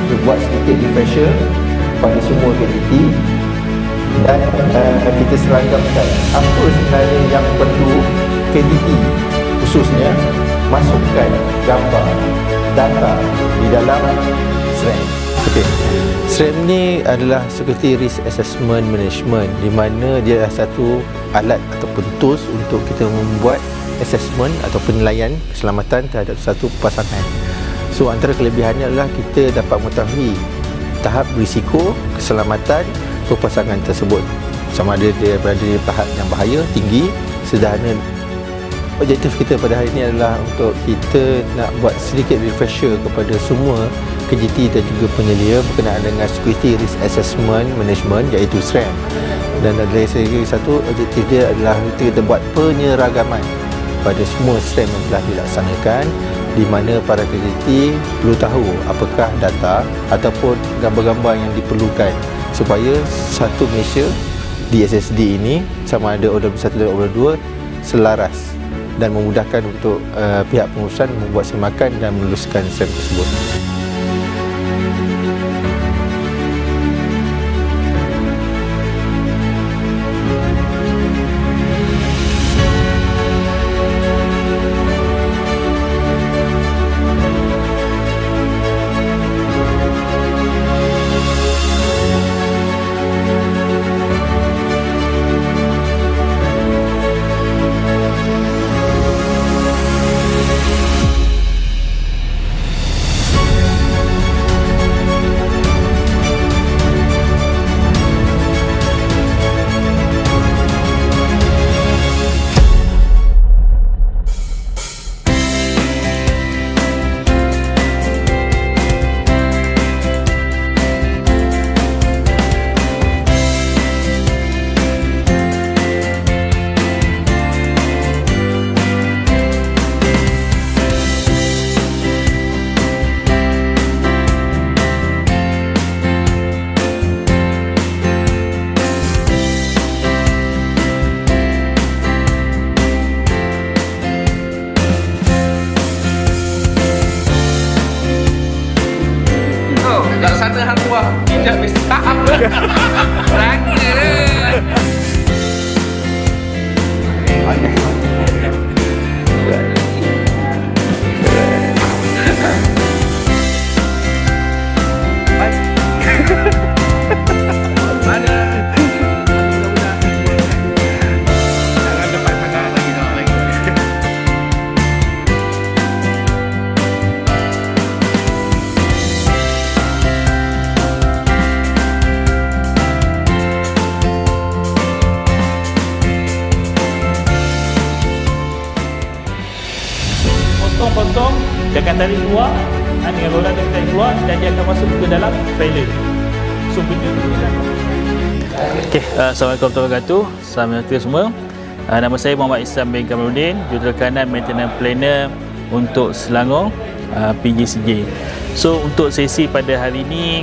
kita buat sedikit refresher bagi semua KDT dan kita seragamkan apa sebenarnya yang perlu KDT khususnya masukkan gambar data di dalam SRAM. Okey. SRAM ni adalah Security Risk Assessment Management, di mana dia adalah satu alat ataupun tools untuk kita membuat assessment atau penilaian keselamatan terhadap satu pasangan. So antara kelebihannya adalah kita dapat mengetahui tahap risiko keselamatan pasangan tersebut, sama ada dia berada di tahap yang bahaya, tinggi, sederhana. Objektif kita pada hari ini adalah untuk kita nak buat sedikit refresher kepada semua KGT dan juga penyelia berkenaan dengan Security Risk Assessment Management, iaitu SRAM. Dan dari segi satu, objektif dia adalah kita buat penyeragaman pada semua SRAM yang telah dilaksanakan, di mana para KGT perlu tahu apakah data ataupun gambar-gambar yang diperlukan supaya satu Malaysia di SSD ini, sama ada order 1 dan order 2, selaras dan memudahkan untuk pihak pengurusan membuat semakan dan meluluskan SRAM tersebut. Laksana hang buah tidak mesti tak apa. Rangka dah. Potong dia akan tarik keluar dengan roller dia akan tarik keluar dan dia akan masuk ke dalam trailer. So benda tu lah. Okey, Assalamualaikum warahmatullahi wabarakatuh. Salam sejahtera semua. Nama saya Muhammad Ihsan bin Kamaluddin, Juruterkanan Maintenance Planner untuk Selangor PJCJ. So untuk sesi pada hari ini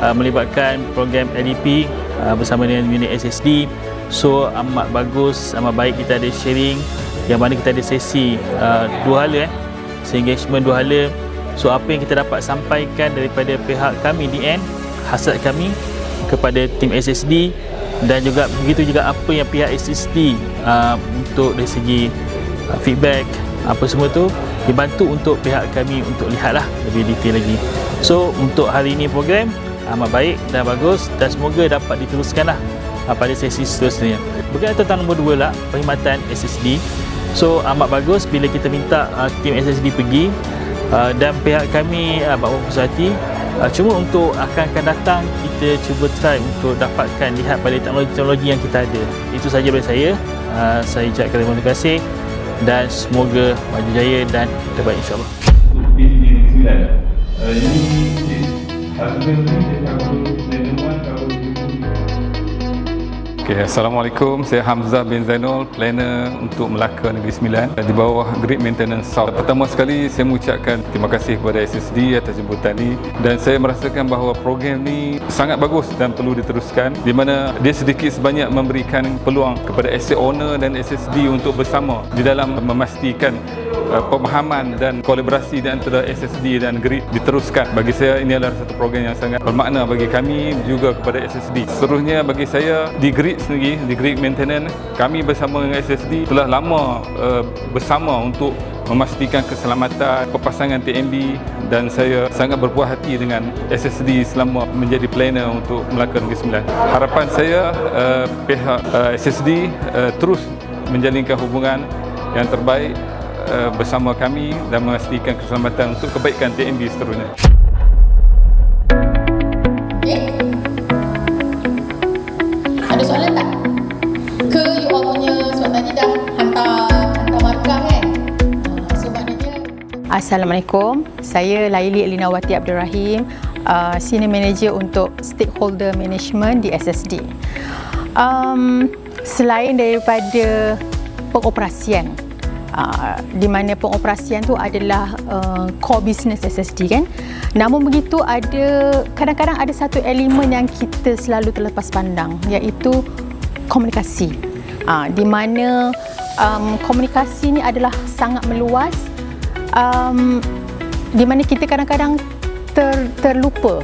melibatkan program LDP bersama dengan unit SSD. So amat bagus, amat baik kita ada sharing yang mana kita ada sesi dua hala engagement dua hala. So apa yang kita dapat sampaikan daripada pihak kami DN, hasrat kami kepada tim SSD, dan juga begitu juga apa yang pihak SSD untuk dari segi feedback apa semua tu dibantu untuk pihak kami untuk lihatlah lebih detail lagi. So untuk hari ini program amat baik dan bagus dan semoga dapat diteruskanlah pada sesi seterusnya. Berkaitan tentang nombor 2 lah, perkhidmatan SSD. So amat bagus bila kita minta tim SSD pergi dan pihak kami berpuas hati. Cuma untuk akan datang kita cuba try untuk dapatkan lihat pada teknologi yang kita ada. Itu sahaja dari saya. Saya ucapkan terima kasih dan semoga maju jaya dan terbaik insya-Allah. Okay, Assalamualaikum, saya Hamzah bin Zainul, planner untuk Melaka Negeri Sembilan di bawah Grid Maintenance South. Pertama sekali saya mengucapkan terima kasih kepada SSD atas jemputan ini, dan saya merasakan bahawa program ini sangat bagus dan perlu diteruskan, di mana dia sedikit sebanyak memberikan peluang kepada asset owner dan SSD untuk bersama di dalam memastikan pemahaman dan kolaborasi di antara SSD dan GRID diteruskan. Bagi saya ini adalah satu program yang sangat bermakna bagi kami juga kepada SSD. Seterusnya bagi saya di GRID sendiri, di GRID Maintenance, kami bersama dengan SSD telah lama bersama untuk memastikan keselamatan pepasangan TMB, dan saya sangat berpuas hati dengan SSD selama menjadi planner untuk Melaka Negeri Sembilan. Harapan saya pihak SSD terus menjalinkan hubungan yang terbaik bersama kami dan memastikan keselamatan untuk kebaikan TMB seterusnya. Okay. Ada soalan tak? Ke you all punya soalan tadi dah hantar markah kan? So maknanya Assalamualaikum. Saya Laili Elinawati Abdul Rahim, Senior Manager untuk Stakeholder Management di SSD. Selain daripada pengoperasian, di mana pengoperasian tu adalah core business SSD kan, namun begitu kadang-kadang ada satu elemen yang kita selalu terlepas pandang, iaitu komunikasi, di mana komunikasi ni adalah sangat meluas, di mana kita kadang-kadang terlupa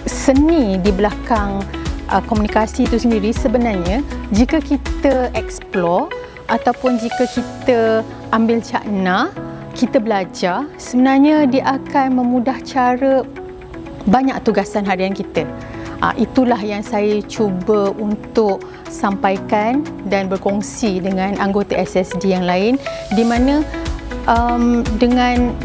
seni di belakang komunikasi itu sendiri. Sebenarnya jika kita explore ataupun jika kita ambil cakna, kita belajar, sebenarnya dia akan memudah cara banyak tugasan harian kita. Itulah yang saya cuba untuk sampaikan dan berkongsi dengan anggota SSD yang lain, di mana dengan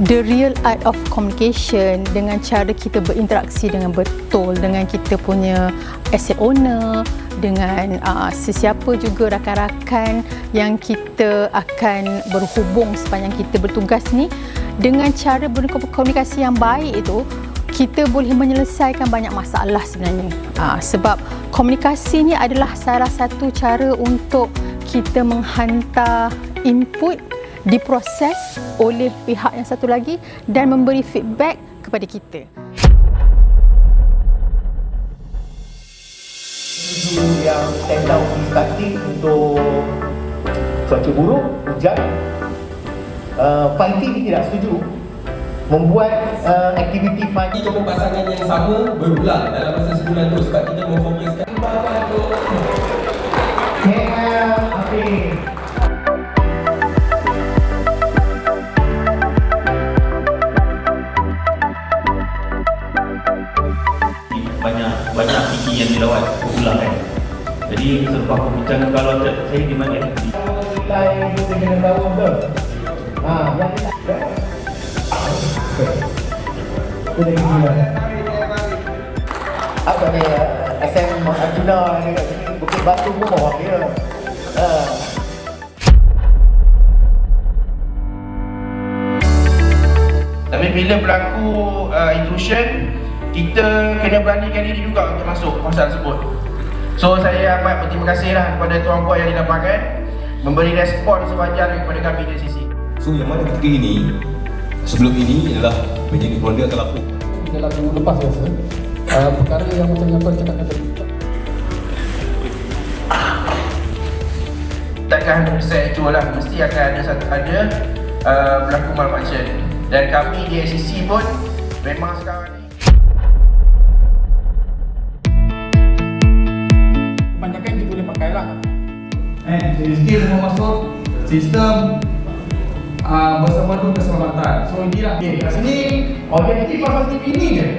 the real art of communication, dengan cara kita berinteraksi dengan betul dengan kita punya asset owner, dengan sesiapa juga rakan-rakan yang kita akan berhubung sepanjang kita bertugas ni, dengan cara berkomunikasi yang baik itu kita boleh menyelesaikan banyak masalah sebenarnya. Sebab komunikasi ni adalah salah satu cara untuk kita menghantar input, diproses oleh pihak yang satu lagi dan memberi feedback kepada kita. Yang stand out di starting untuk cuaca buruk, hujan, fighting tidak setuju membuat aktiviti fighting. Cuma pasangan yang sama berulang dalam masa sebulan tu, sebab kita memfokuskan banyak fikir yang dilawat berulang kan. Jadi selepas pembicaraan kalau saya di mana? Nilai kita kena tahu betul. Yang apa ni, SM Arjuna ni kat sini, Bukit Batu pun bawah dia. Tapi bila berlaku intrusion, kita kena beranikan diri juga untuk masuk kawasan tersebut. So saya amat berterima kasihlah kepada tuan-puan yang dilaporkan memberi respon sewajarnya kepada kami dari sisi. So yang mana ketika ini, sebelum ini adalah menjadi keluarga akan lapor. Dalam minggu lepas biasa, perkara yang macam yang tuan cakap tadi. Takkan 100% actual lah, mesti akan ada berlaku malfunction. Dan kami di SCC pun memang sekarang ni Kebanyakan kita boleh pakai lah. Sistem semua masuk, sistem bersama keselamatan. So inilah kat sini objektif pasal TV ni je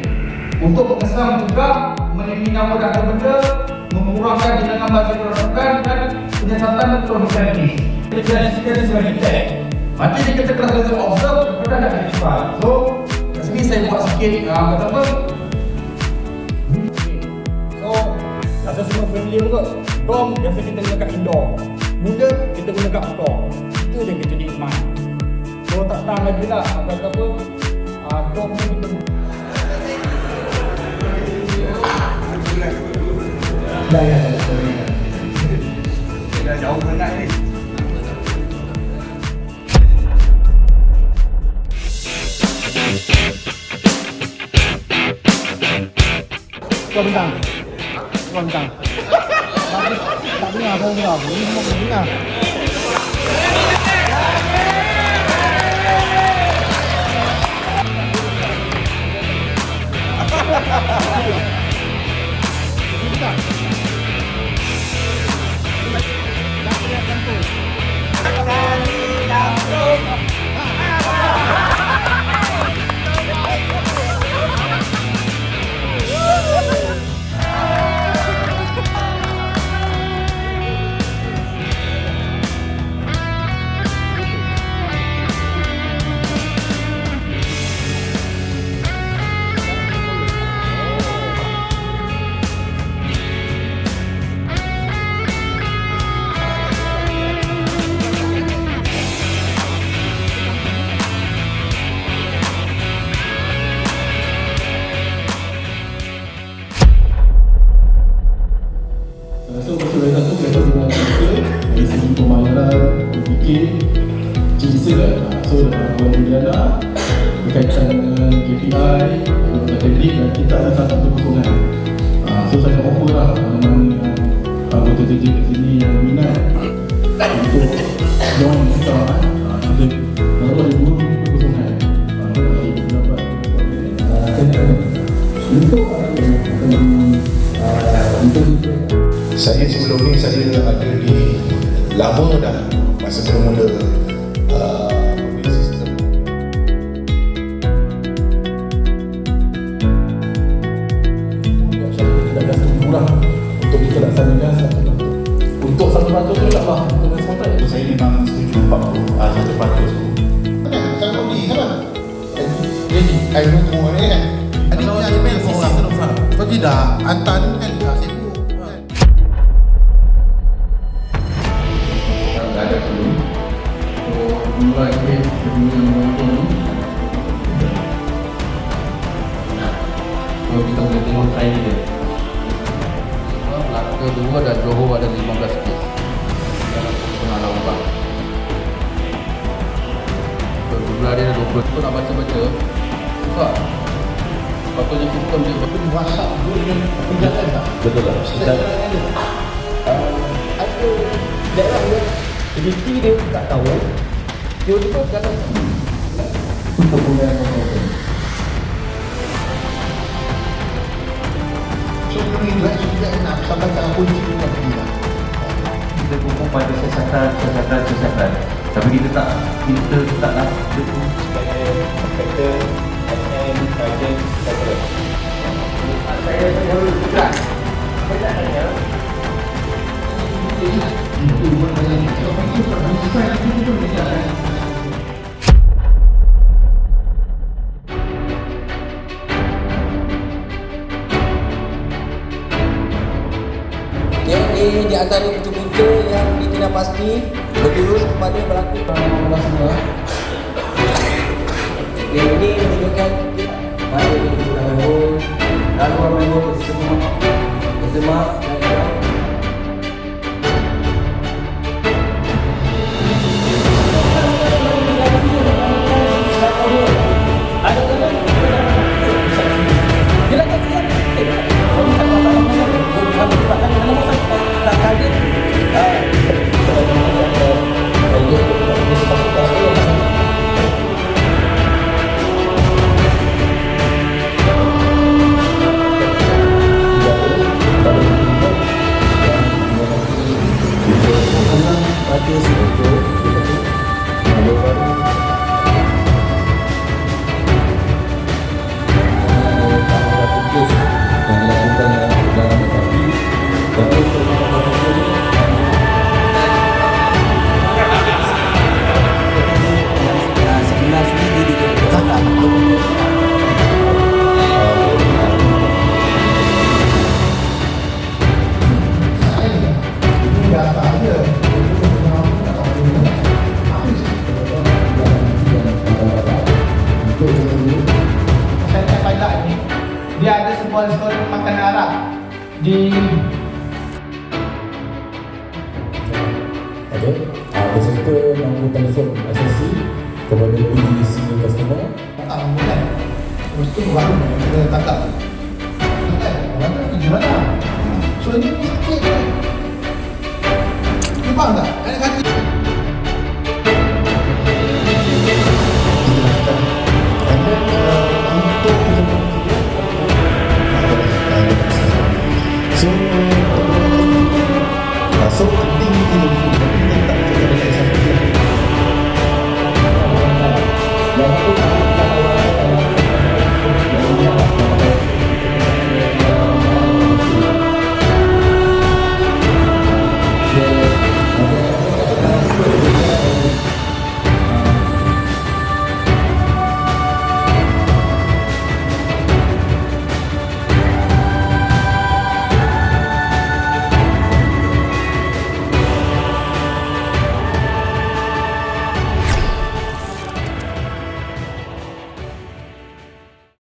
untuk mengesan juga meliminau dan benda, mengurangkan bilangan bazar kerosakan dan penyiasatan produksi. Kita klasifikasi sebagai tag. Nanti dia kata kelas observe kepada nak identify. So kat sini saya buat sikit kata apa? So rasa semua familiar juga. Dom biasa kita gunakan indoor, muda kita gunakan outdoor. Itu dia kita nikmat. So tak tahan lagi lah kata apa, dom ni kita dah jauh sangat ni. Kau bentang. Tak dengar, saya dengar. Ini semua dengar. So betul satu kita dengan kita dari segi pemayaran, berfikir, cisa so dalam Indiana berkaitan dengan KPI, teknik dan kita ada satu kekosongan. So saya offer lah mana-mana yang anggota TJ kat sini yang minat untuk join kita kita kalau ada dua kekosongan dapat untuk Saya sebelum ni saya ada di lama dah masa mula-mula sistem. Saya tidak ada lebih kurang untuk kita laksanakan 1%. Untuk 1% tu taklah untuk responsif. Saya memang setuju 1% tu. Kalau ni kan? Jadi, saya tunggu ni kan. Ada yang email orang terus. Kalau tidak, hantar ni kan saya Ada dulu. So, mulai kes dunia menonton ni. So, kita boleh tengok training dia. Melaka 2 dan Johor ada 15 kes. Dalam pengenalan orang. So, jumlah dia ada 20. So, nak baca-baca. Susah. Patutnya sistem dia betul WhatsApp dulu dengan penjagaan tak? Betul lah. Ada daerah dia Jadi dia tak tahu dia juga kata untuk pembayaran apa-apa. So, kami juga nak sampai ke apa yang kita tidak. Kita kumpul pada siasatan. Tapi kita tak nak Sebagai factor SM, budget, etc. Saya baru bukan. Saya tak tanya. Ini di antara punca-punca yang ditindakpasti berjurus kepada pelaku masalah. Ini menunjukkan pada member laluan member bersama dia ada sebuah restoran makanan Arab di peserta nombor telefon asasi kepada PDC customer. bulan. Lepas tu baru kita tangkap. Orang tu kerja mana? So ini sakit kan? You faham tak? Kadang-kadang